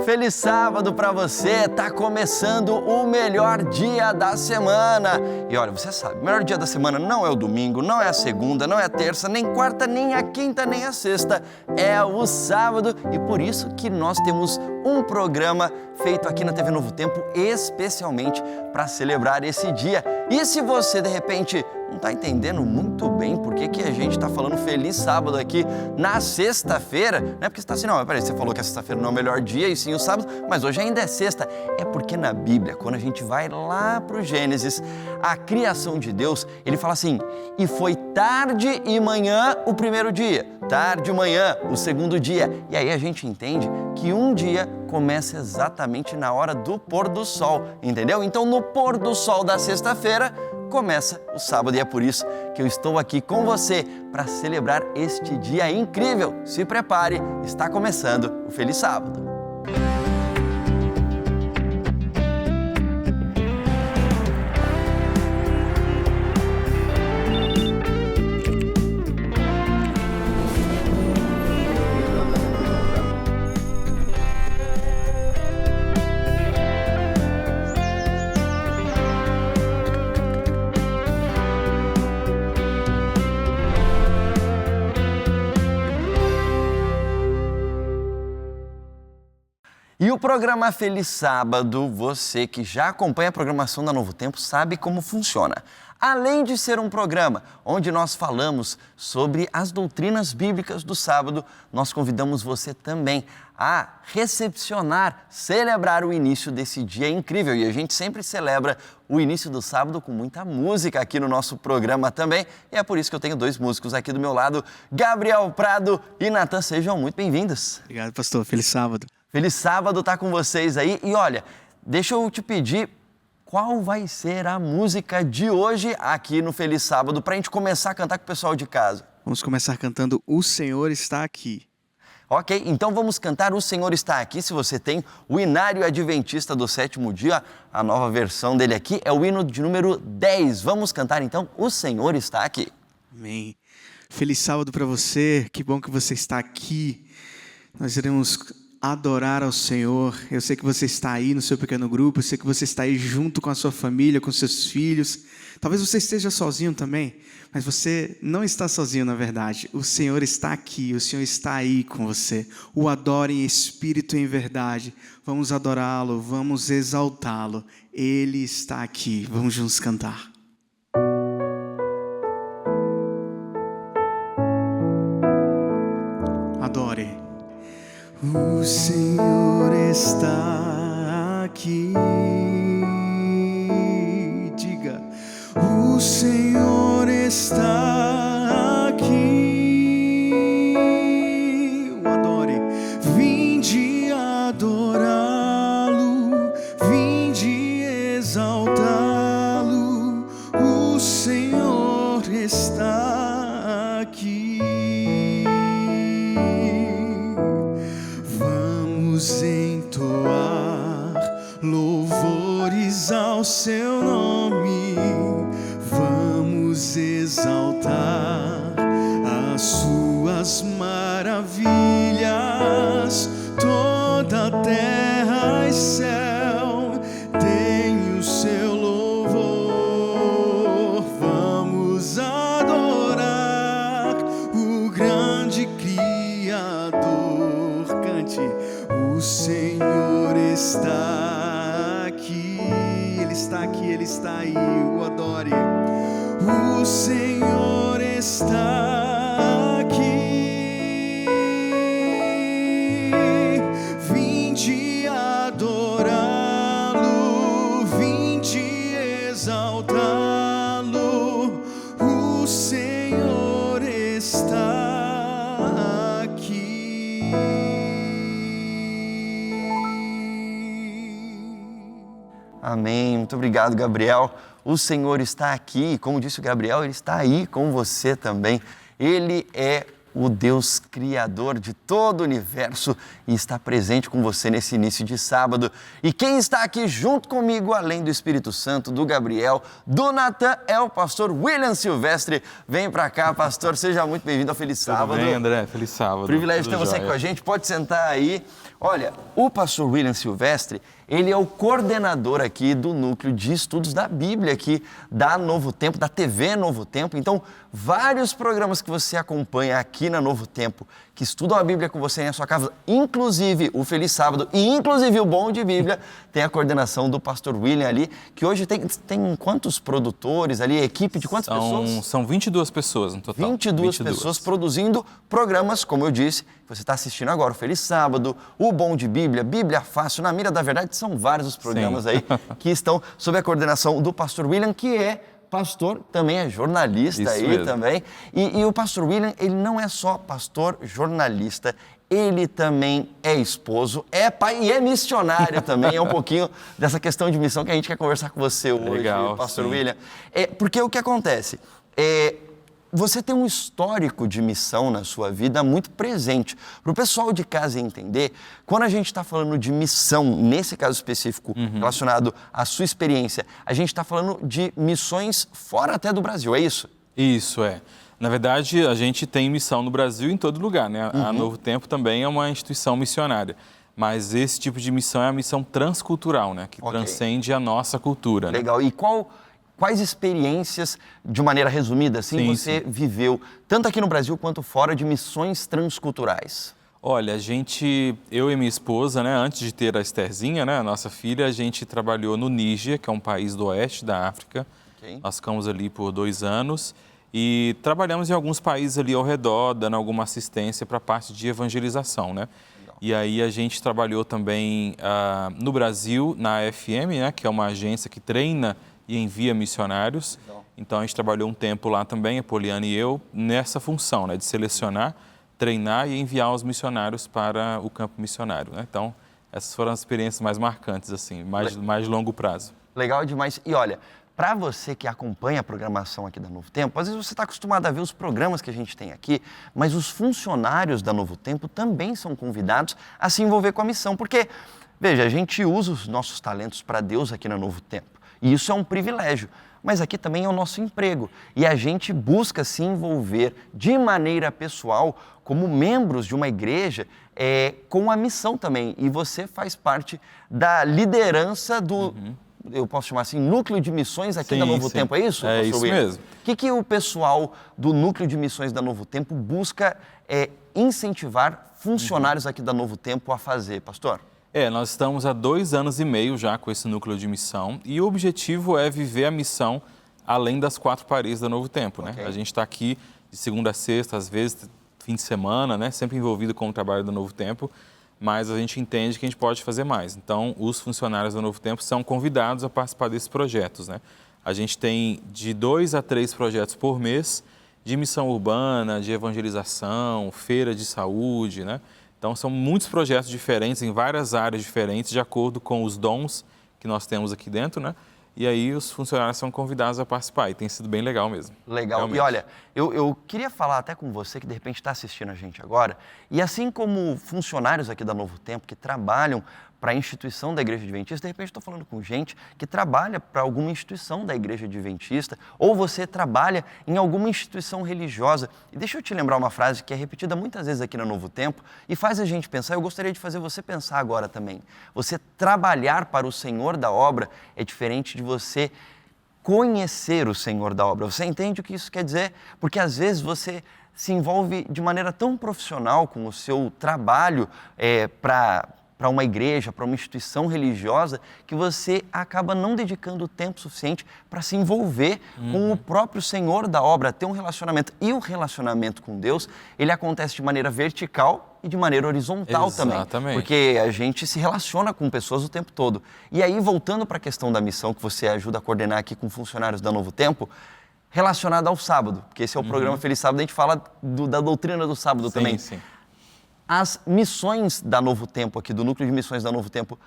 Feliz sábado para você, tá começando o melhor dia da semana. E olha, você sabe, o melhor dia da semana não é o domingo, não é a segunda, não é a terça, nem quarta, nem a quinta, nem a sexta, é o sábado. E por isso que nós temos um programa feito aqui na TV Novo Tempo especialmente para celebrar esse dia. E se você de repente não está entendendo muito bem por que a gente está falando feliz sábado aqui na sexta-feira, não é porque você está assim, não, peraí, você falou que a sexta-feira não é o melhor dia e sim o sábado, mas hoje ainda é sexta. É porque na Bíblia, quando a gente vai lá para o Gênesis, a criação de Deus, ele fala assim, e foi tarde e manhã o primeiro dia, tarde e manhã o segundo dia. E aí a gente entende que um dia começa exatamente na hora do pôr do sol, entendeu? Então no pôr do sol da sexta-feira, começa o sábado e é por isso que eu estou aqui com você para celebrar este dia incrível. Se prepare, está começando o Feliz Sábado. E o programa Feliz Sábado, você que já acompanha a programação da Novo Tempo sabe como funciona. Além de ser um programa onde nós falamos sobre as doutrinas bíblicas do sábado, nós convidamos você também a recepcionar, celebrar o início desse dia incrível. E a gente sempre celebra o início do sábado com muita música aqui no nosso programa também. E é por isso que eu tenho dois músicos aqui do meu lado, Gabriel Prado e Natan. Sejam muito bem-vindos. Obrigado, pastor. Feliz sábado. Feliz sábado tá com vocês aí. E olha, deixa eu te pedir qual vai ser a música de hoje aqui no Feliz Sábado para a gente começar a cantar com o pessoal de casa. Vamos começar cantando O Senhor Está Aqui. Ok, então vamos cantar O Senhor Está Aqui. Se você tem o Inário Adventista do Sétimo Dia, a nova versão dele aqui é o hino de número 10. Vamos cantar então O Senhor Está Aqui. Amém. Feliz sábado para você, que bom que você está aqui. Nós iremos adorar ao Senhor. Eu sei que você está aí no seu pequeno grupo, eu sei que você está aí junto com a sua família, com seus filhos. Talvez você esteja sozinho também, mas você não está sozinho na verdade. O Senhor está aqui, o Senhor está aí com você. O adore em espírito e em verdade. Vamos adorá-lo, vamos exaltá-lo. Ele está aqui. Vamos juntos cantar. Adore. O Senhor está aqui, diga, o Senhor está aqui, o adore, vinde adorá-lo, vinde exaltá-lo, o Senhor está aqui. Entoar louvores ao seu nome, vamos exaltar as suas maravilhas. Toda a terra e céu tem o seu louvor. Vamos adorar o grande Criador. Cante. O Senhor está aqui, Ele está aqui, Ele está aí, o adore. O Senhor está aqui, vinde adorá-lo, vinde exaltá-lo. O Senhor está aqui. Amém. Muito obrigado, Gabriel. O Senhor está aqui, como disse o Gabriel, Ele está aí com você também. Ele é o Deus Criador de todo o universo e está presente com você nesse início de sábado. E quem está aqui junto comigo, além do Espírito Santo, do Gabriel, do Natan, é o pastor William Silvestre. Vem para cá, pastor, seja muito bem-vindo ao Feliz Sábado. Tudo bem, André? Feliz sábado. Privilégio ter você jóia. aqui com a gente. Pode sentar aí. Olha, o pastor William Silvestre, ele é o coordenador aqui do Núcleo de Estudos da Bíblia aqui da Novo Tempo, da TV Novo Tempo. Então, vários programas que você acompanha aqui na Novo Tempo, que estudam a Bíblia com você na sua casa, inclusive o Feliz Sábado e inclusive o Bom de Bíblia, tem a coordenação do pastor William ali, que hoje tem quantos produtores ali, equipe de quantas pessoas? São 22 pessoas no total. 22 pessoas produzindo programas, como eu disse, você está assistindo agora, o Feliz Sábado, o Bom de Bíblia, Bíblia Fácil, Na Mira da Verdade, são vários os programas aí que estão sob a coordenação do pastor William, que é pastor, também é jornalista. Isso aí mesmo. Também. E o pastor William, ele não é só pastor, jornalista, ele também é esposo, é pai e é missionário também. É um pouquinho dessa questão de missão que a gente quer conversar com você hoje, legal, pastor sim. William. Porque o que acontece? Você tem um histórico de missão na sua vida muito presente. Para o pessoal de casa entender, quando a gente está falando de missão, nesse caso específico, relacionado à sua experiência, a gente está falando de missões fora até do Brasil, é isso? Isso, é. Na verdade, a gente tem missão no Brasil em todo lugar, né? A Novo Tempo também é uma instituição missionária. Mas esse tipo de missão é a missão transcultural, né? Que transcende a nossa cultura. Legal. Né? E quais experiências, de maneira resumida, assim, você viveu, tanto aqui no Brasil quanto fora, de missões transculturais? Olha, eu e minha esposa, né, antes de ter a Estherzinha, né, a nossa filha, a gente trabalhou no Níger, que é um país do oeste da África. Nós ficamos ali por 2 anos e trabalhamos em alguns países ali ao redor, dando alguma assistência para a parte de evangelização, né? E aí a gente trabalhou também no Brasil, na AFM, né, que é uma agência que treina e envia missionários. Então a gente trabalhou um tempo lá também, a Poliana e eu, nessa função, né, de selecionar, treinar e enviar os missionários para o campo missionário, né? Então essas foram as experiências mais marcantes, assim, mais longo prazo. Legal demais. E olha, para você que acompanha a programação aqui da Novo Tempo, às vezes você está acostumado a ver os programas que a gente tem aqui, mas os funcionários da Novo Tempo também são convidados a se envolver com a missão, porque, veja, a gente usa os nossos talentos para Deus aqui na Novo Tempo. E isso é um privilégio, mas aqui também é o nosso emprego. E a gente busca se envolver de maneira pessoal, como membros de uma igreja, com a missão também. E você faz parte da liderança do, eu posso chamar assim, núcleo de missões aqui da Novo Tempo, é isso? É isso mesmo. O que o pessoal do núcleo de missões da Novo Tempo busca incentivar funcionários aqui da Novo Tempo a fazer, pastor? Nós estamos há 2 anos e meio já com esse núcleo de missão e o objetivo é viver a missão além das 4 paredes da Novo Tempo, né? A gente está aqui de segunda a sexta, às vezes fim de semana, né? Sempre envolvido com o trabalho do Novo Tempo, mas a gente entende que a gente pode fazer mais. Então, os funcionários do Novo Tempo são convidados a participar desses projetos, né? A gente tem de 2 a 3 projetos por mês de missão urbana, de evangelização, feira de saúde, né? Então, são muitos projetos diferentes, em várias áreas diferentes, de acordo com os dons que nós temos aqui dentro, né? E aí, os funcionários são convidados a participar, e tem sido bem legal mesmo. Legal. Realmente. E olha, eu queria falar até com você que de repente está assistindo a gente agora, e assim como funcionários aqui da Novo Tempo que trabalham para a instituição da Igreja Adventista, de repente estou falando com gente que trabalha para alguma instituição da Igreja Adventista, ou você trabalha em alguma instituição religiosa. E deixa eu te lembrar uma frase que é repetida muitas vezes aqui no Novo Tempo e faz a gente pensar, eu gostaria de fazer você pensar agora também. Você trabalhar para o Senhor da obra é diferente de você conhecer o Senhor da obra. Você entende o que isso quer dizer? Porque às vezes você se envolve de maneira tão profissional com o seu trabalho para uma igreja, para uma instituição religiosa, que você acaba não dedicando tempo suficiente para se envolver com o próprio Senhor da obra, ter um relacionamento. E o relacionamento com Deus, ele acontece de maneira vertical e de maneira horizontal também. Porque a gente se relaciona com pessoas o tempo todo. E aí, voltando para a questão da missão que você ajuda a coordenar aqui com funcionários da Novo Tempo, relacionada ao sábado, porque esse é o programa Feliz Sábado, a gente fala da doutrina do sábado também. Sim. As missões da Novo Tempo aqui, do núcleo de missões da Novo Tempo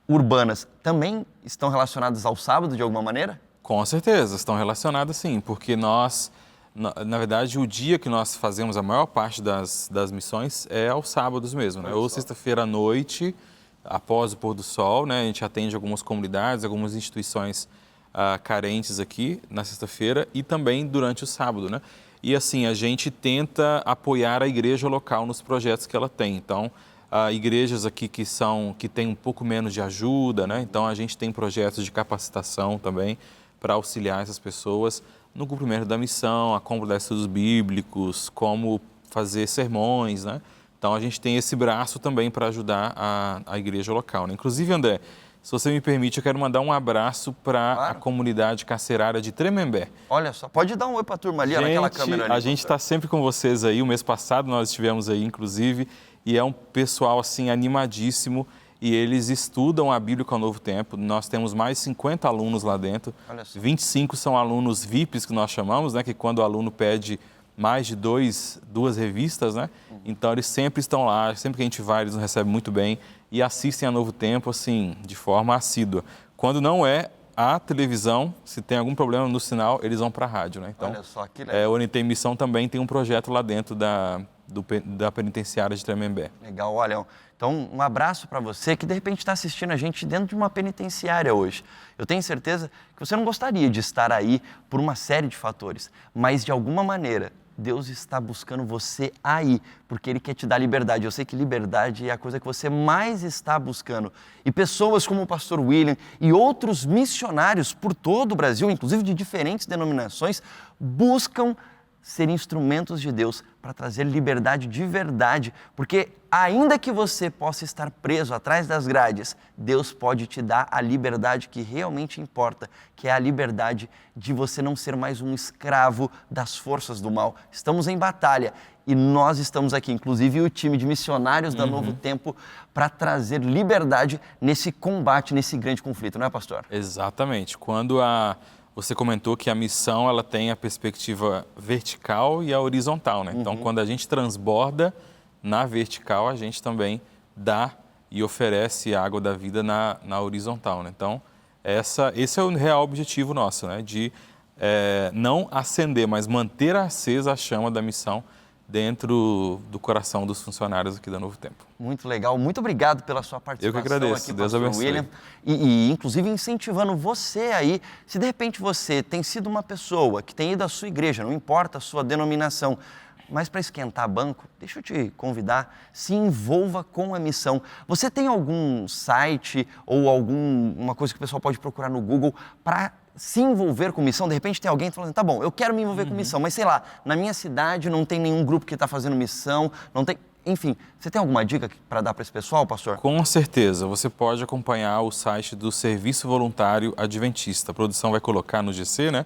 urbanas, também estão relacionadas ao sábado de alguma maneira? Com certeza, estão relacionadas sim, porque nós, na verdade, o dia que nós fazemos a maior parte das missões é aos sábados mesmo, né? Ou sexta-feira à noite, após o pôr do sol, né? A gente atende algumas comunidades, algumas instituições carentes aqui na sexta-feira e também durante o sábado, né? E assim, a gente tenta apoiar a igreja local nos projetos que ela tem. Então, igrejas aqui que têm um pouco menos de ajuda, né? Então a gente tem projetos de capacitação também para auxiliar essas pessoas no cumprimento da missão, a compra de estudos bíblicos, como fazer sermões, né? Então a gente tem esse braço também para ajudar a igreja local, né? Inclusive, André, se você me permite, eu quero mandar um abraço para a comunidade carcerária de Tremembé. Olha só, pode dar um oi para a turma ali, ó, naquela câmera ali. A gente está sempre com vocês aí. O mês passado nós estivemos aí, inclusive, e é um pessoal assim animadíssimo. E eles estudam a Bíblia com o Novo Tempo. Nós temos mais de 50 alunos lá dentro. 25 são alunos VIPs, que nós chamamos, né? Que quando o aluno pede mais de duas revistas, né? Então eles sempre estão lá, sempre que a gente vai, eles nos recebem muito bem e assistem a Novo Tempo, assim, de forma assídua. Quando não é a televisão, se tem algum problema no sinal, eles vão para a rádio, né? Então, olha só, que legal. o NT Missão também tem um projeto lá dentro da penitenciária de Tremembé. Legal, olha, então um abraço para você que de repente está assistindo a gente dentro de uma penitenciária hoje. Eu tenho certeza que você não gostaria de estar aí por uma série de fatores, mas de alguma maneira Deus está buscando você aí, porque Ele quer te dar liberdade. Eu sei que liberdade é a coisa que você mais está buscando. E pessoas como o pastor William e outros missionários por todo o Brasil, inclusive de diferentes denominações, buscam ser instrumentos de Deus para trazer liberdade de verdade, porque ainda que você possa estar preso atrás das grades, Deus pode te dar a liberdade que realmente importa, que é a liberdade de você não ser mais um escravo das forças do mal. Estamos em batalha e nós estamos aqui, inclusive o time de missionários da Novo Tempo, para trazer liberdade nesse combate, nesse grande conflito, não é, pastor? Exatamente. Você comentou que a missão ela tem a perspectiva vertical e a horizontal, né? Então, quando a gente transborda na vertical, a gente também dá e oferece a água da vida na horizontal, né? Então, esse é o real objetivo nosso, né? De não acender, mas manter acesa a chama da missão dentro do coração dos funcionários aqui da Novo Tempo. Muito legal, muito obrigado pela sua participação. Eu que agradeço, aqui, Deus pastor abençoe. William, e inclusive incentivando você aí, se de repente você tem sido uma pessoa que tem ido à sua igreja, não importa a sua denominação, mas para esquentar banco, deixa eu te convidar, se envolva com a missão. Você tem algum site ou alguma coisa que o pessoal pode procurar no Google para se envolver com missão? De repente tem alguém falando, tá bom, eu quero me envolver com missão, mas sei lá, na minha cidade não tem nenhum grupo que está fazendo missão, não tem... Enfim, você tem alguma dica para dar para esse pessoal, pastor? Com certeza, você pode acompanhar o site do Serviço Voluntário Adventista. A produção vai colocar no GC, né?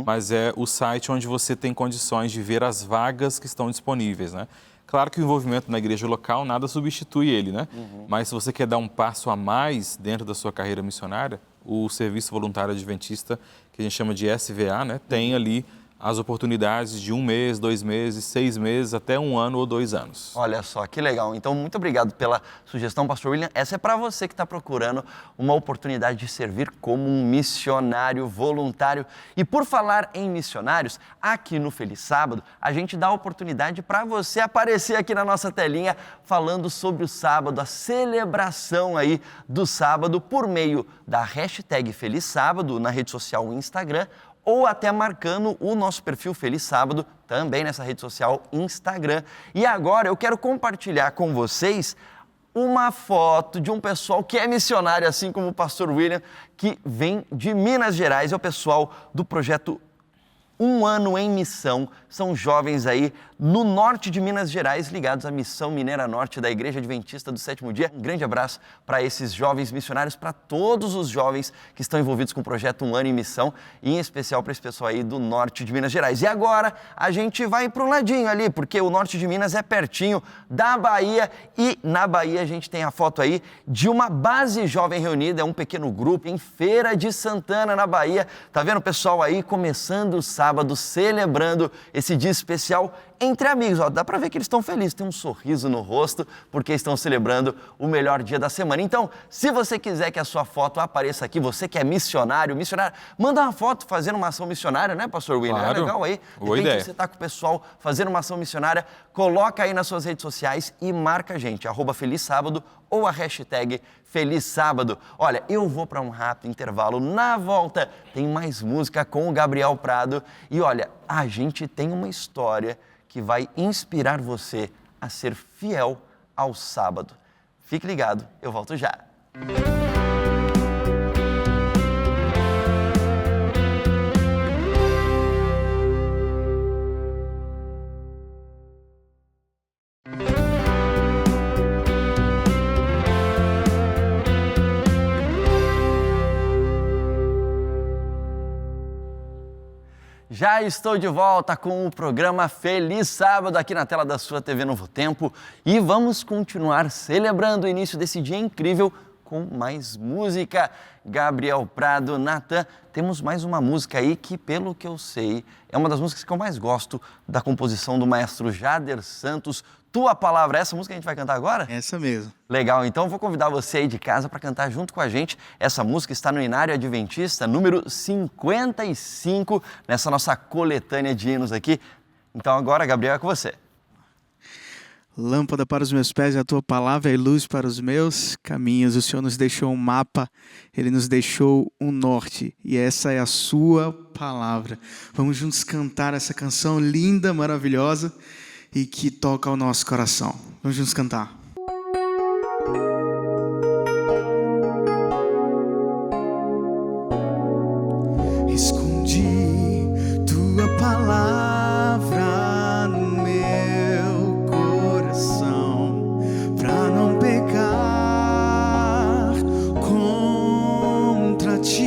Mas é o site onde você tem condições de ver as vagas que estão disponíveis, né? Claro que o envolvimento na igreja local nada substitui ele, né? Mas se você quer dar um passo a mais dentro da sua carreira missionária, o Serviço Voluntário Adventista, que a gente chama de SVA, né? Tem ali as oportunidades de 1 mês, 2 meses, 6 meses, até 1 ano ou 2 anos. Olha só, que legal. Então, muito obrigado pela sugestão, pastor William. Essa é para você que está procurando uma oportunidade de servir como um missionário voluntário. E por falar em missionários, aqui no Feliz Sábado, a gente dá a oportunidade para você aparecer aqui na nossa telinha falando sobre o sábado, a celebração aí do sábado por meio da hashtag Feliz Sábado na rede social Instagram, ou até marcando o nosso perfil Feliz Sábado, também nessa rede social Instagram. E agora eu quero compartilhar com vocês uma foto de um pessoal que é missionário, assim como o pastor William, que vem de Minas Gerais, é o pessoal do projeto Um Ano em Missão. São jovens aí no norte de Minas Gerais, ligados à Missão Mineira Norte da Igreja Adventista do Sétimo Dia. Um grande abraço para esses jovens missionários, para todos os jovens que estão envolvidos com o projeto Um Ano em Missão, e em especial para esse pessoal aí do norte de Minas Gerais. E agora a gente vai para um ladinho ali, porque o norte de Minas é pertinho da Bahia, e na Bahia a gente tem a foto aí de uma base jovem reunida, é um pequeno grupo em Feira de Santana, na Bahia. Tá vendo o pessoal aí começando o sábado, celebrando esse dia especial entre amigos? Ó, dá para ver que eles estão felizes, tem um sorriso no rosto, porque estão celebrando o melhor dia da semana. Então, se você quiser que a sua foto apareça aqui, você que é missionário, manda uma foto fazendo uma ação missionária, né, pastor William? Claro. É legal aí. Boa ideia. Você está com o pessoal fazendo uma ação missionária, coloca aí nas suas redes sociais e marca a gente, @Feliz Sábado ou a hashtag Feliz Sábado. Olha, eu vou para um rápido intervalo. Na volta tem mais música com o Gabriel Prado. E olha, a gente tem uma história que vai inspirar você a ser fiel ao sábado. Fique ligado, eu volto já. Já estou de volta com o programa Feliz Sábado aqui na tela da sua TV Novo Tempo e vamos continuar celebrando o início desse dia incrível com mais música. Gabriel Prado, Natan, temos mais uma música aí que, pelo que eu sei, é uma das músicas que eu mais gosto da composição do maestro Jader Santos. Tua Palavra, essa música que a gente vai cantar agora? Essa mesmo. Legal, então vou convidar você aí de casa para cantar junto com a gente. Essa música está no Inário Adventista, número 55, nessa nossa coletânea de hinos aqui. Então agora, Gabriel, é com você. Lâmpada para os meus pés, a tua palavra é luz para os meus caminhos. O Senhor nos deixou um mapa, Ele nos deixou um norte, e essa é a sua palavra. Vamos juntos cantar essa canção linda, maravilhosa, e que toca o nosso coração. Vamos juntos cantar. Escondi tua palavra no meu coração, pra não pecar contra ti.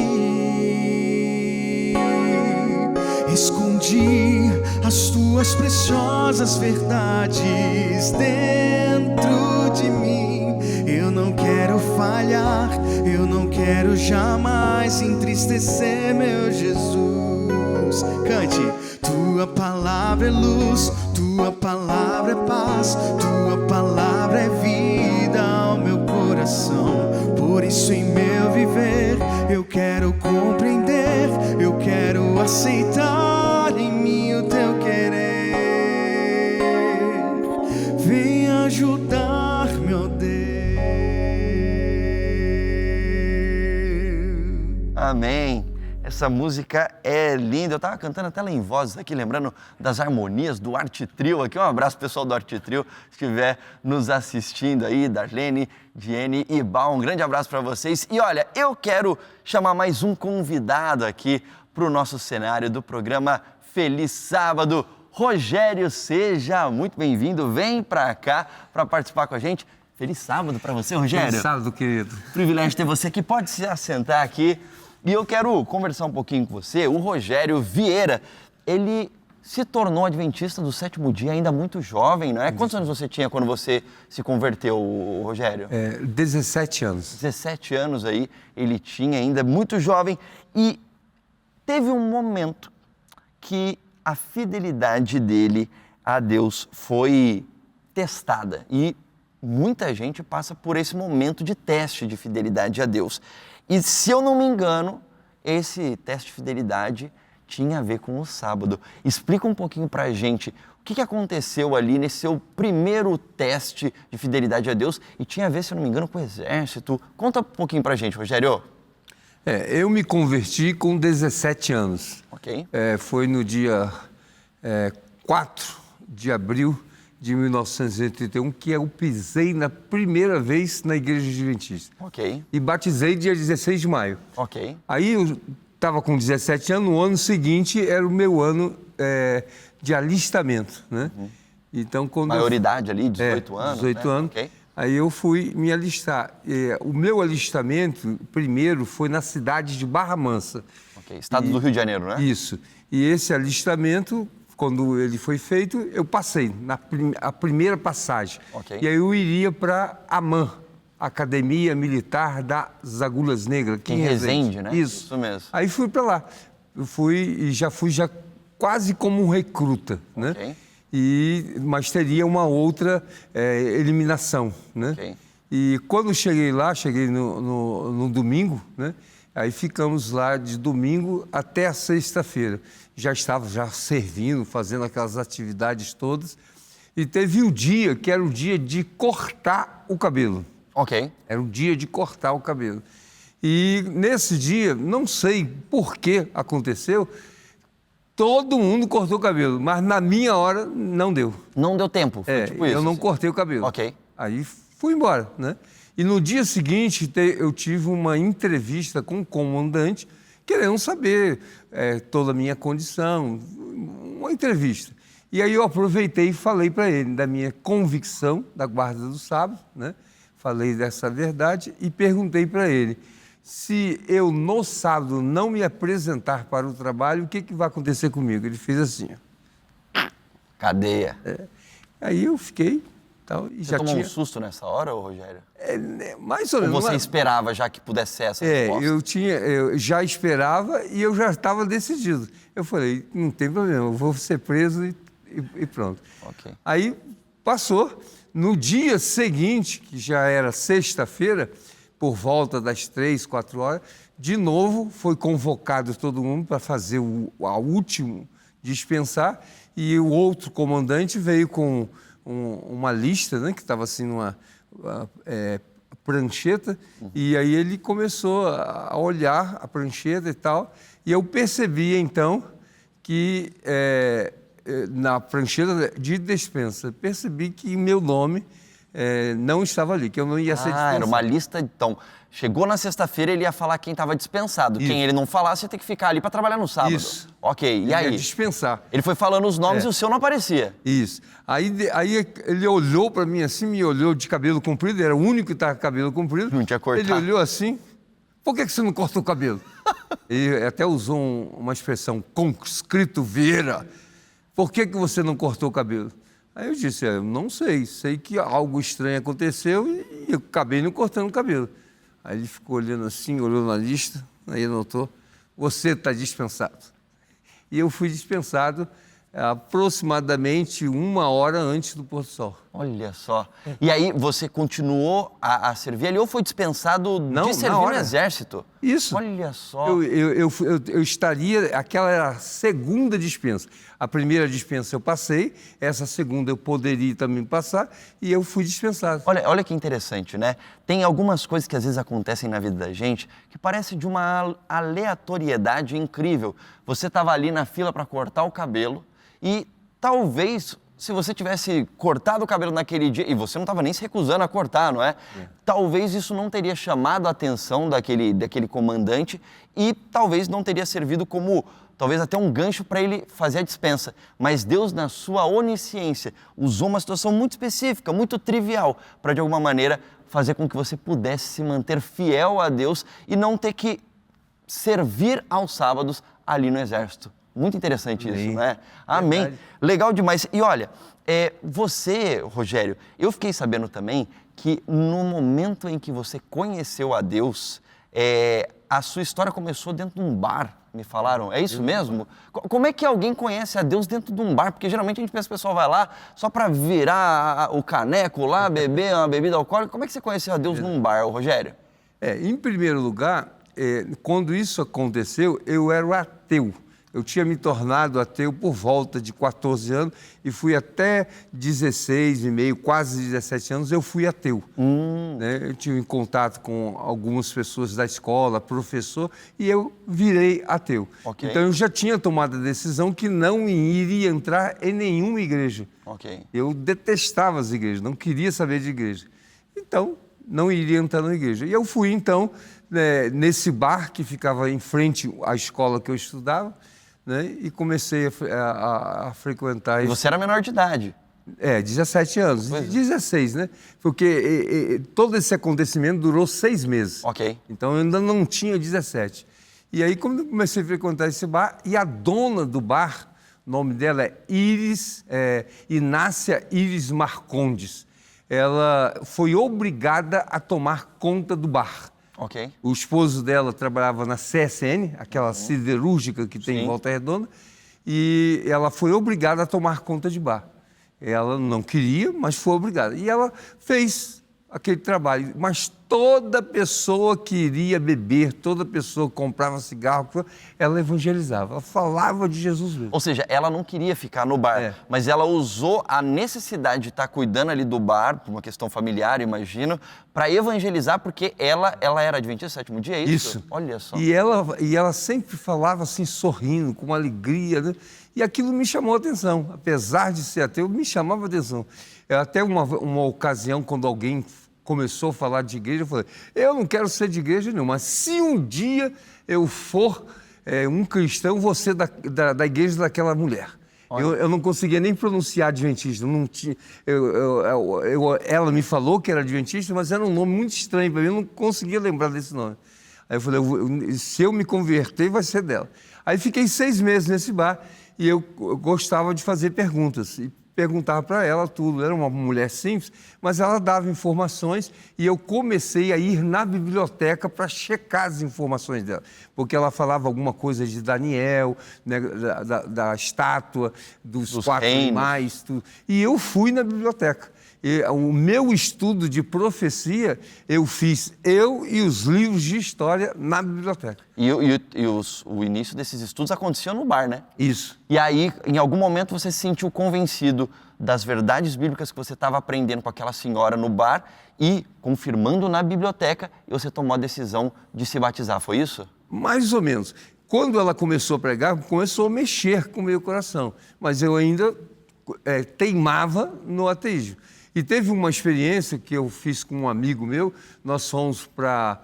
Escondi as tuas preciosas verdades dentro de mim. Eu não quero falhar, eu não quero jamais entristecer meu Jesus. Cante. Tua palavra é luz, tua palavra é paz, tua palavra é vida ao meu coração. Por isso em meu viver eu quero compreender, eu quero aceitar em mim o teu querer. Vem ajudar, meu Deus. Amém. Essa música é linda. Eu estava cantando até lá em vozes aqui, lembrando das harmonias do Arte Trio aqui. Um abraço pessoal do Arte Trio, se estiver nos assistindo aí, Darlene, Diene e Bal. Um grande abraço para vocês. E olha, eu quero chamar mais um convidado aqui para o nosso cenário do programa Feliz Sábado. Rogério, seja muito bem-vindo. Vem para cá para participar com a gente. Feliz sábado para você, Rogério. Feliz sábado, querido. Privilégio ter você aqui. Pode se assentar aqui. E eu quero conversar um pouquinho com você. O Rogério Vieira, ele se tornou adventista do sétimo dia ainda muito jovem, não é? Quantos anos você tinha quando você se converteu, Rogério? 17 anos. 17 anos aí, ele tinha ainda muito jovem. E teve um momento que a fidelidade dele a Deus foi testada. E muita gente passa por esse momento de teste de fidelidade a Deus. E se eu não me engano, esse teste de fidelidade tinha a ver com o sábado. Explica um pouquinho pra gente o que aconteceu ali nesse seu primeiro teste de fidelidade a Deus e tinha a ver, se eu não me engano, com o exército. Conta um pouquinho pra gente, Rogério. Eu me converti com 17 anos. Ok. Foi no dia 4 de abril de 1981 que eu pisei na primeira vez na igreja adventista. Ok. E batizei dia 16 de maio. Ok. Aí eu estava com 17 anos, no ano seguinte era o meu ano de alistamento, né? Uhum. Então, quando maioridade ali, 18 anos, 18 né? anos. Okay. Aí eu fui me alistar. O meu alistamento, primeiro, foi na cidade de Barra Mansa. Ok, estado do Rio de Janeiro, né? Isso. E esse alistamento, quando ele foi feito, eu passei, a primeira passagem. Okay. E aí eu iria para AMAN, Academia Militar das Agulhas Negras. Em Resende, né? Isso mesmo. Aí fui para lá. Eu fui quase como um recruta, né? Okay. Mas teria uma outra eliminação, né? Okay. E quando cheguei lá, no domingo, né? Aí ficamos lá de domingo até a sexta-feira. Já estava servindo, fazendo aquelas atividades todas. E teve o dia que era o dia de cortar o cabelo. Ok. Era o dia de cortar o cabelo. E nesse dia, não sei por que aconteceu, todo mundo cortou o cabelo, mas na minha hora não deu. Não deu tempo, foi tipo isso? Eu não assim. cortei o cabelo. Ok. Aí fui embora, né? E no dia seguinte eu tive uma entrevista com o comandante, querendo saber toda a minha condição, uma entrevista. E aí eu aproveitei e falei para ele da minha convicção da guarda do sábado, né? Falei dessa verdade e perguntei para ele, se eu no sábado não me apresentar para o trabalho, o que vai acontecer comigo? Ele fez assim, ó. Cadeia. Aí eu fiquei... Tal, e Você já tomou tinha... um susto nessa hora, Rogério? Mais ou Ou menos. você esperava já que pudesse ser essa resposta? Eu já esperava e eu já estava decidido. Eu falei, não tem problema, eu vou ser preso e pronto. Okay. Aí passou. No dia seguinte, que já era sexta-feira, por volta das 3, 4 horas, de novo foi convocado todo mundo para fazer a último dispensar e o outro comandante veio com uma lista, né, que estava assim numa prancheta, e aí ele começou a olhar a prancheta e tal, e eu percebi então que na prancheta de dispensa, percebi que meu nome não estava ali, que eu não ia ser dispensado. Era uma lista, então, chegou na sexta-feira, ele ia falar quem estava dispensado. Isso. Quem ele não falasse ia ter que ficar ali para trabalhar no sábado. Isso. Ok, e Ele aí? ia dispensar. Ele foi falando os nomes e o seu não aparecia. Isso. Aí ele olhou para mim assim, me olhou de cabelo comprido, era o único que estava com cabelo comprido. Não tinha cortado. Ele olhou assim, por que você não cortou o cabelo? Ele até usou uma expressão, conscrito Vieira, por que você não cortou o cabelo? Aí eu disse, eu não sei que algo estranho aconteceu e eu acabei não cortando o cabelo. Aí ele ficou olhando assim, olhou na lista, aí anotou, você está dispensado. E eu fui dispensado aproximadamente 1 hora antes do pôr do sol. Olha só. E aí você continuou a servir ali ou foi dispensado de servir no exército? Isso. Olha só. Eu estaria... Aquela era a segunda dispensa. A primeira dispensa eu passei, essa segunda eu poderia também passar e eu fui dispensado. Olha que interessante, né? Tem algumas coisas que às vezes acontecem na vida da gente que parece de uma aleatoriedade incrível. Você estava ali na fila para cortar o cabelo e talvez... Se você tivesse cortado o cabelo naquele dia, e você não estava nem se recusando a cortar, não é? Talvez isso não teria chamado a atenção daquele comandante e talvez não teria servido como, talvez até um gancho para ele fazer a dispensa. Mas Deus, na sua onisciência, usou uma situação muito específica, muito trivial, para de alguma maneira fazer com que você pudesse se manter fiel a Deus e não ter que servir aos sábados ali no exército. Muito interessante isso, né? Amém. Verdade. Legal demais. E olha, você, Rogério, eu fiquei sabendo também que no momento em que você conheceu a Deus, a sua história começou dentro de um bar, me falaram. É isso mesmo? Como é que alguém conhece a Deus dentro de um bar? Porque geralmente a gente pensa que o pessoal vai lá só para virar o caneco lá, beber uma bebida alcoólica. Como é que você conheceu a Deus num bar, Rogério? Em primeiro lugar, quando isso aconteceu, eu era o ateu. Eu tinha me tornado ateu por volta de 14 anos e fui até 16 e meio, quase 17 anos, eu fui ateu. Né? Eu tive contato com algumas pessoas da escola, professor, e eu virei ateu. Okay. Então eu já tinha tomado a decisão que não iria entrar em nenhuma igreja. Okay. Eu detestava as igrejas, não queria saber de igreja. Então, não iria entrar na igreja. E eu fui, então, nesse bar que ficava em frente à escola que eu estudava, né, e comecei a frequentar... E você era menor de idade. 17 anos. 16, né? Porque todo esse acontecimento durou 6 meses. Ok. Então, eu ainda não tinha 17. E aí, quando eu comecei a frequentar esse bar, e a dona do bar, o nome dela é Inácia Iris Marcondes, ela foi obrigada a tomar conta do bar. Ok. O esposo dela trabalhava na CSN, aquela siderúrgica que tem em Volta Redonda, e ela foi obrigada a tomar conta de bar. Ela não queria, mas foi obrigada. E ela fez aquele trabalho. Mas toda pessoa que iria beber, toda pessoa que comprava cigarro, ela evangelizava, ela falava de Jesus mesmo. Ou seja, ela não queria ficar no bar, mas ela usou a necessidade de estar cuidando ali do bar, por uma questão familiar, imagino, para evangelizar, porque ela era adventista do sétimo dia, é isso? Isso. Olha só. E ela sempre falava assim, sorrindo, com uma alegria, né? E aquilo me chamou a atenção. Apesar de ser ateu, me chamava a atenção. Até uma ocasião, quando alguém começou a falar de igreja, eu falei, eu não quero ser de igreja nenhuma, mas se um dia eu for um cristão, vou ser da igreja daquela mulher. Eu não conseguia nem pronunciar adventista, não tinha, ela me falou que era adventista, mas era um nome muito estranho para mim, eu não conseguia lembrar desse nome. Aí eu falei, se eu me converter, vai ser dela. Aí fiquei 6 meses nesse bar e eu gostava de fazer perguntas. E perguntava para ela tudo. Era uma mulher simples, mas ela dava informações e eu comecei a ir na biblioteca para checar as informações dela. Porque ela falava alguma coisa de Daniel, né, da estátua, dos 4 animais, tudo. E eu fui na biblioteca. O meu estudo de profecia, eu fiz eu e os livros de história na biblioteca. E o início desses estudos aconteceu no bar, né? Isso. E aí, em algum momento, você se sentiu convencido das verdades bíblicas que você estava aprendendo com aquela senhora no bar e, confirmando na biblioteca, você tomou a decisão de se batizar, foi isso? Mais ou menos. Quando ela começou a pregar, começou a mexer com o meu coração. Mas eu ainda teimava no ateísmo. E teve uma experiência que eu fiz com um amigo meu, nós fomos para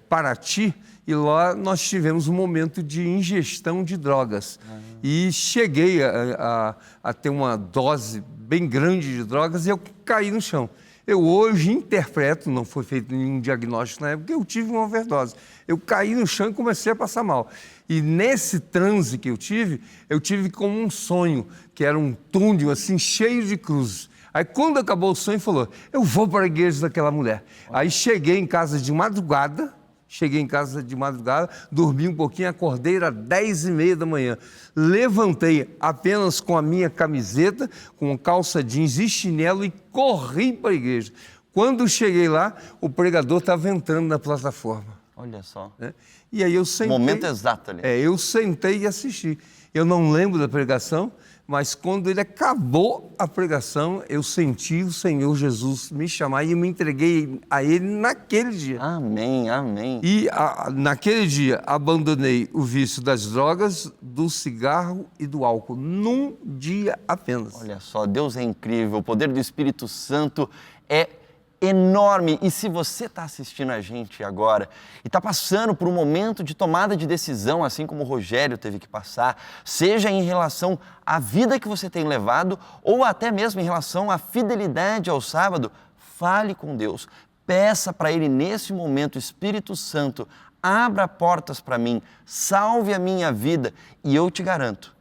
Paraty e lá nós tivemos um momento de ingestão de drogas. E cheguei a ter uma dose bem grande de drogas e eu caí no chão. Eu hoje interpreto, não foi feito nenhum diagnóstico na época, eu tive uma overdose. Eu caí no chão e comecei a passar mal. E nesse transe que eu tive como um sonho, que era um túnel assim cheio de cruzes. Aí quando acabou o sonho, falou, eu vou para a igreja daquela mulher. Aí cheguei em casa de madrugada, dormi um pouquinho, acordei, era 10h30 da manhã. Levantei apenas com a minha camiseta, com calça jeans e chinelo e corri para a igreja. Quando cheguei lá, o pregador estava entrando na plataforma. Olha só. E aí eu sentei. Momento exato ali. Eu sentei e assisti. Eu não lembro da pregação, mas quando ele acabou a pregação, eu senti o Senhor Jesus me chamar e eu me entreguei a Ele naquele dia. Amém, amém. E naquele dia abandonei o vício das drogas, do cigarro e do álcool, num dia apenas. Olha só, Deus é incrível, o poder do Espírito Santo é enorme. E se você está assistindo a gente agora e está passando por um momento de tomada de decisão, assim como o Rogério teve que passar, seja em relação à vida que você tem levado ou até mesmo em relação à fidelidade ao sábado, fale com Deus. Peça para Ele nesse momento, Espírito Santo, abra portas para mim, salve a minha vida e eu te garanto,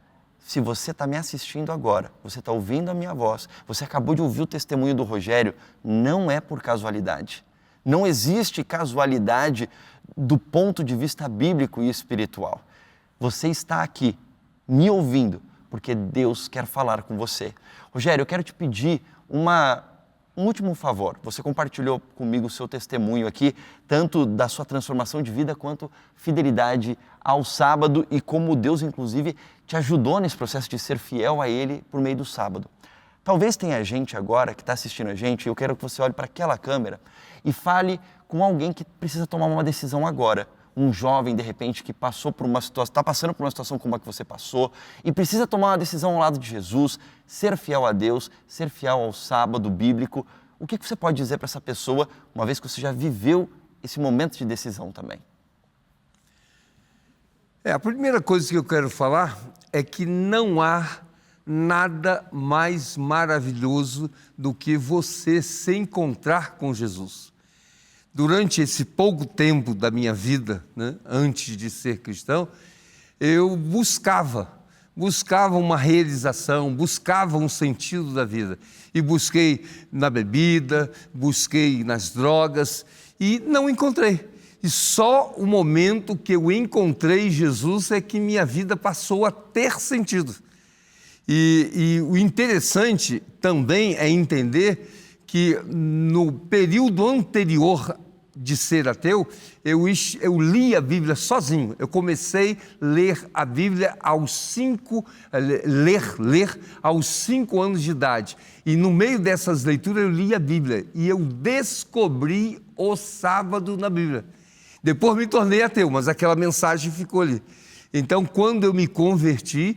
se você está me assistindo agora, você está ouvindo a minha voz, você acabou de ouvir o testemunho do Rogério, não é por casualidade. Não existe casualidade do ponto de vista bíblico e espiritual. Você está aqui me ouvindo porque Deus quer falar com você. Rogério, eu quero te pedir um último favor. Você compartilhou comigo o seu testemunho aqui, tanto da sua transformação de vida quanto fidelidade ao sábado e como Deus, inclusive, te ajudou nesse processo de ser fiel a Ele por meio do sábado. Talvez tenha gente agora que está assistindo a gente e eu quero que você olhe para aquela câmera e fale com alguém que precisa tomar uma decisão agora. Um jovem, de repente, que passou por uma situação, está passando por uma situação como a que você passou e precisa tomar uma decisão ao lado de Jesus, ser fiel a Deus, ser fiel ao sábado bíblico. O que você pode dizer para essa pessoa, uma vez que você já viveu esse momento de decisão também? A primeira coisa que eu quero falar é que não há nada mais maravilhoso do que você se encontrar com Jesus. Durante esse pouco tempo da minha vida, né, antes de ser cristão, eu buscava uma realização, buscava um sentido da vida. E busquei na bebida, busquei nas drogas e não encontrei. E só o momento que eu encontrei Jesus é que minha vida passou a ter sentido. E o interessante também é entender que no período anterior de ser ateu, eu li a Bíblia sozinho. Eu comecei a ler a Bíblia aos 5 anos de idade. E no meio dessas leituras eu li a Bíblia e eu descobri o sábado na Bíblia. Depois me tornei ateu, mas aquela mensagem ficou ali. Então, quando eu me converti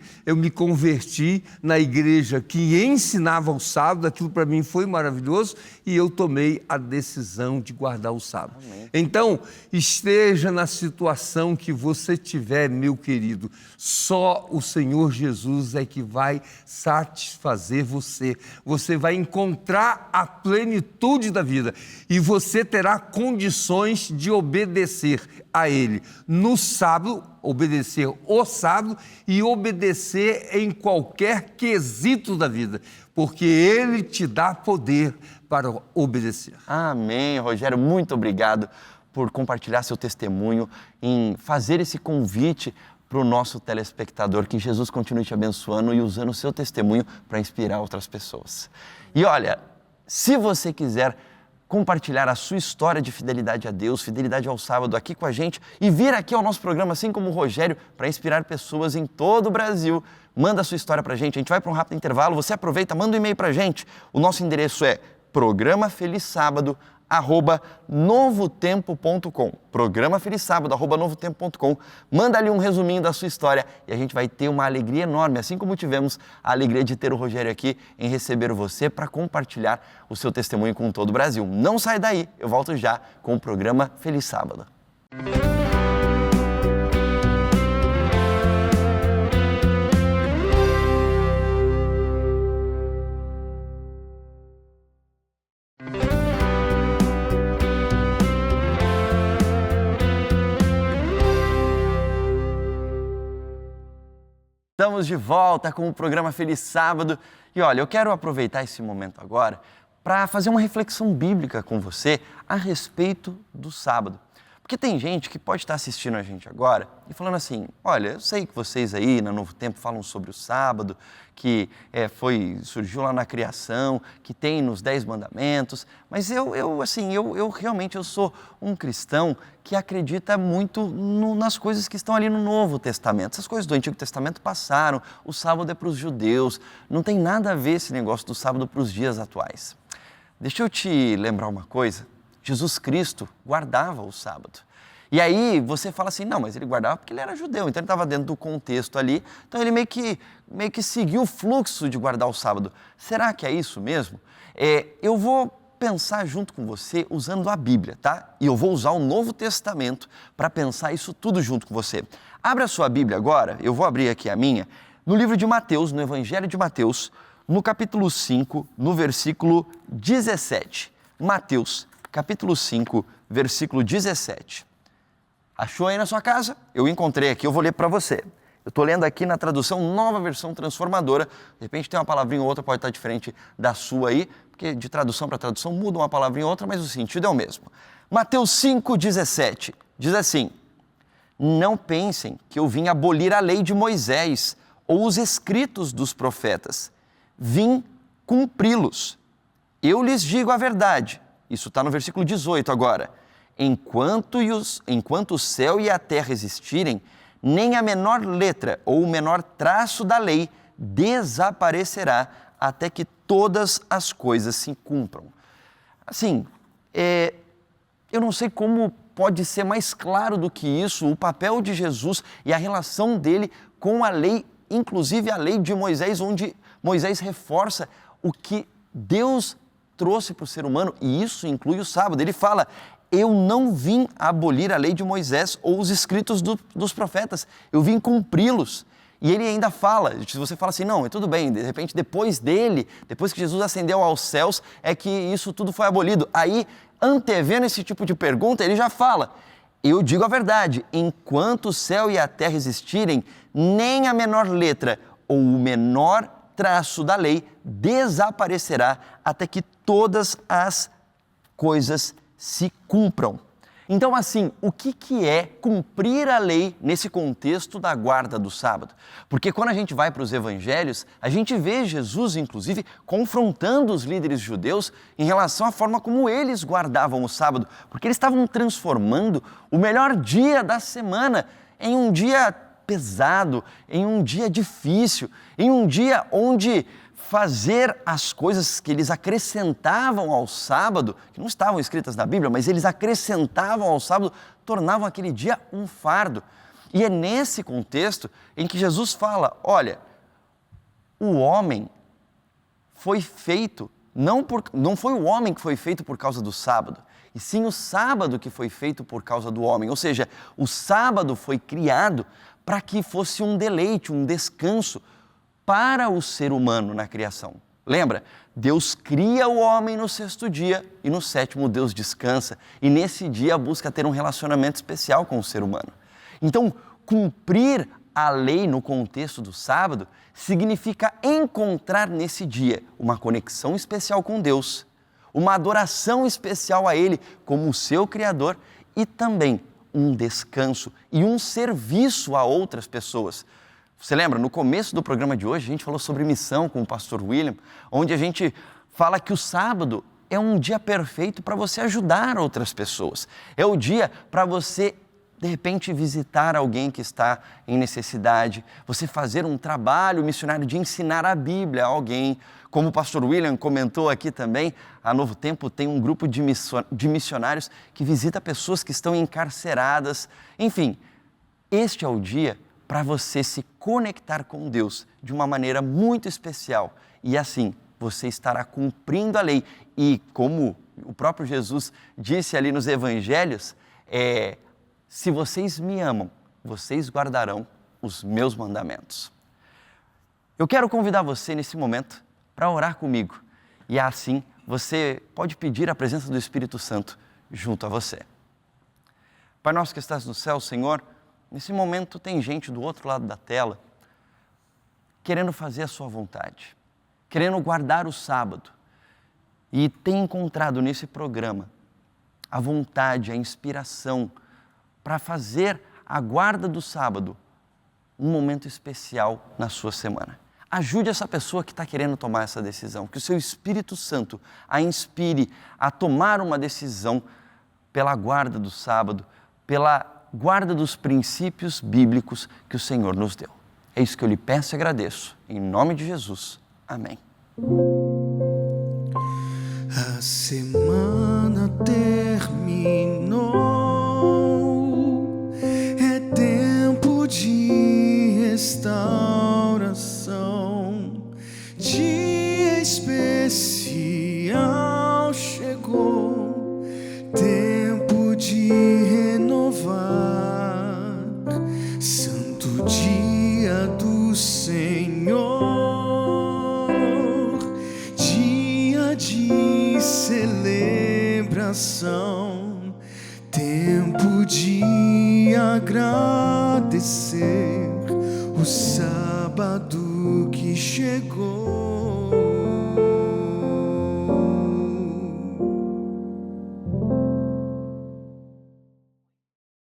na igreja que ensinava o sábado, aquilo para mim foi maravilhoso e eu tomei a decisão de guardar o sábado. Amém. Então, esteja na situação que você tiver, meu querido, só o Senhor Jesus é que vai satisfazer você. Você vai encontrar a plenitude da vida e você terá condições de obedecer a Ele no sábado, obedecer o sábado e obedecer em qualquer quesito da vida, porque Ele te dá poder para obedecer. Amém, Rogério, muito obrigado por compartilhar seu testemunho, em fazer esse convite para o nosso telespectador, que Jesus continue te abençoando e usando o seu testemunho para inspirar outras pessoas. E olha, se você quiser compartilhar a sua história de fidelidade a Deus, fidelidade ao sábado aqui com a gente e vir aqui ao nosso programa, assim como o Rogério, para inspirar pessoas em todo o Brasil, manda a sua história para a gente vai para um rápido intervalo, você aproveita, manda um e-mail para a gente, o nosso endereço é programafelizsábado@novotempo.com, programafelizsábado@novotempo.com, manda ali um resuminho da sua história e a gente vai ter uma alegria enorme, assim como tivemos a alegria de ter o Rogério aqui, em receber você para compartilhar o seu testemunho com todo o Brasil. Não sai daí, eu volto já com o programa Feliz Sábado. Estamos de volta com o programa Feliz Sábado e olha, eu quero aproveitar esse momento agora para fazer uma reflexão bíblica com você a respeito do sábado. Porque tem gente que pode estar assistindo a gente agora e falando assim, olha, eu sei que vocês aí na Novo Tempo falam sobre o sábado, que surgiu lá na criação, que tem nos 10 mandamentos, mas eu realmente sou um cristão que acredita muito nas coisas que estão ali no Novo Testamento. Essas coisas do Antigo Testamento passaram, o sábado é para os judeus, não tem nada a ver esse negócio do sábado para os dias atuais. Deixa eu te lembrar uma coisa, Jesus Cristo guardava o sábado. E aí você fala assim, não, mas ele guardava porque ele era judeu, então ele estava dentro do contexto ali, então ele meio que seguiu o fluxo de guardar o sábado. Será que é isso mesmo? Eu vou pensar junto com você usando a Bíblia, tá? E eu vou usar o Novo Testamento para pensar isso tudo junto com você. Abra a sua Bíblia agora, eu vou abrir aqui a minha, no livro de Mateus, no Evangelho de Mateus, no capítulo 5, no versículo 17. Mateus, capítulo 5, versículo 17. Achou aí na sua casa? Eu encontrei aqui, eu vou ler para você. Eu estou lendo aqui na tradução Nova Versão Transformadora. De repente tem uma palavrinha ou outra, pode estar diferente da sua aí, porque de tradução para tradução muda uma palavrinha ou outra, mas o sentido é o mesmo. Mateus 5, 17, diz assim, não pensem que eu vim abolir a lei de Moisés ou os escritos dos profetas. Vim cumpri-los. Eu lhes digo a verdade. Isso está no versículo 18 agora. Enquanto o céu e a terra existirem, nem a menor letra ou o menor traço da lei desaparecerá até que todas as coisas se cumpram. Assim, eu não sei como pode ser mais claro do que isso o papel de Jesus e a relação dele com a lei, inclusive a lei de Moisés, onde Moisés reforça o que Deus trouxe para o ser humano, e isso inclui o sábado. Ele fala, eu não vim abolir a lei de Moisés ou os escritos dos profetas, eu vim cumpri-los. E ele ainda fala, se você fala assim, não, tudo bem, de repente depois que Jesus ascendeu aos céus, é que isso tudo foi abolido. Aí, antevendo esse tipo de pergunta, ele já fala, eu digo a verdade, enquanto o céu e a terra existirem, nem a menor letra ou o menor traço da lei desaparecerá até que todas as coisas se cumpram. Então, assim, o que é cumprir a lei nesse contexto da guarda do sábado? Porque quando a gente vai para os evangelhos, a gente vê Jesus, inclusive, confrontando os líderes judeus em relação à forma como eles guardavam o sábado, porque eles estavam transformando o melhor dia da semana em um dia pesado, em um dia difícil, em um dia onde fazer as coisas que eles acrescentavam ao sábado, que não estavam escritas na Bíblia, mas eles acrescentavam ao sábado, tornavam aquele dia um fardo. E é nesse contexto em que Jesus fala, olha, o homem foi feito, não foi o homem que foi feito por causa do sábado, e sim o sábado que foi feito por causa do homem. Ou seja, o sábado foi criado para que fosse um deleite, um descanso para o ser humano na criação. Lembra? Deus cria o homem no 6º dia e no 7º Deus descansa, e nesse dia busca ter um relacionamento especial com o ser humano. Então, cumprir a lei no contexto do sábado significa encontrar nesse dia uma conexão especial com Deus, uma adoração especial a Ele como o seu Criador e também um descanso e um serviço a outras pessoas. Você lembra, no começo do programa de hoje, a gente falou sobre missão com o pastor William, onde a gente fala que o sábado é um dia perfeito para você ajudar outras pessoas. É o dia para você, de repente, visitar alguém que está em necessidade, você fazer um trabalho missionário de ensinar a Bíblia a alguém. Como o pastor William comentou aqui também, a Novo Tempo tem um grupo de missionários que visita pessoas que estão encarceradas. Enfim, este é o dia para você se conectar com Deus de uma maneira muito especial. E assim, você estará cumprindo a lei. E como o próprio Jesus disse ali nos Evangelhos, se vocês me amam, vocês guardarão os meus mandamentos. Eu quero convidar você nesse momento para orar comigo. E assim, você pode pedir a presença do Espírito Santo junto a você. Pai nosso que estás no céu, Senhor, nesse momento tem gente do outro lado da tela querendo fazer a sua vontade, querendo guardar o sábado e tem encontrado nesse programa a vontade, a inspiração para fazer a guarda do sábado um momento especial na sua semana. Ajude essa pessoa que está querendo tomar essa decisão, que o seu Espírito Santo a inspire a tomar uma decisão pela guarda do sábado, pela guarda dos princípios bíblicos que o Senhor nos deu. É isso que eu lhe peço e agradeço. Em nome de Jesus. Amém. A semana terminou, é tempo de restauração, dia especial chegou, tempo de renovar, santo dia do Senhor, dia de celebração, tempo de agradecer o sábado que chegou.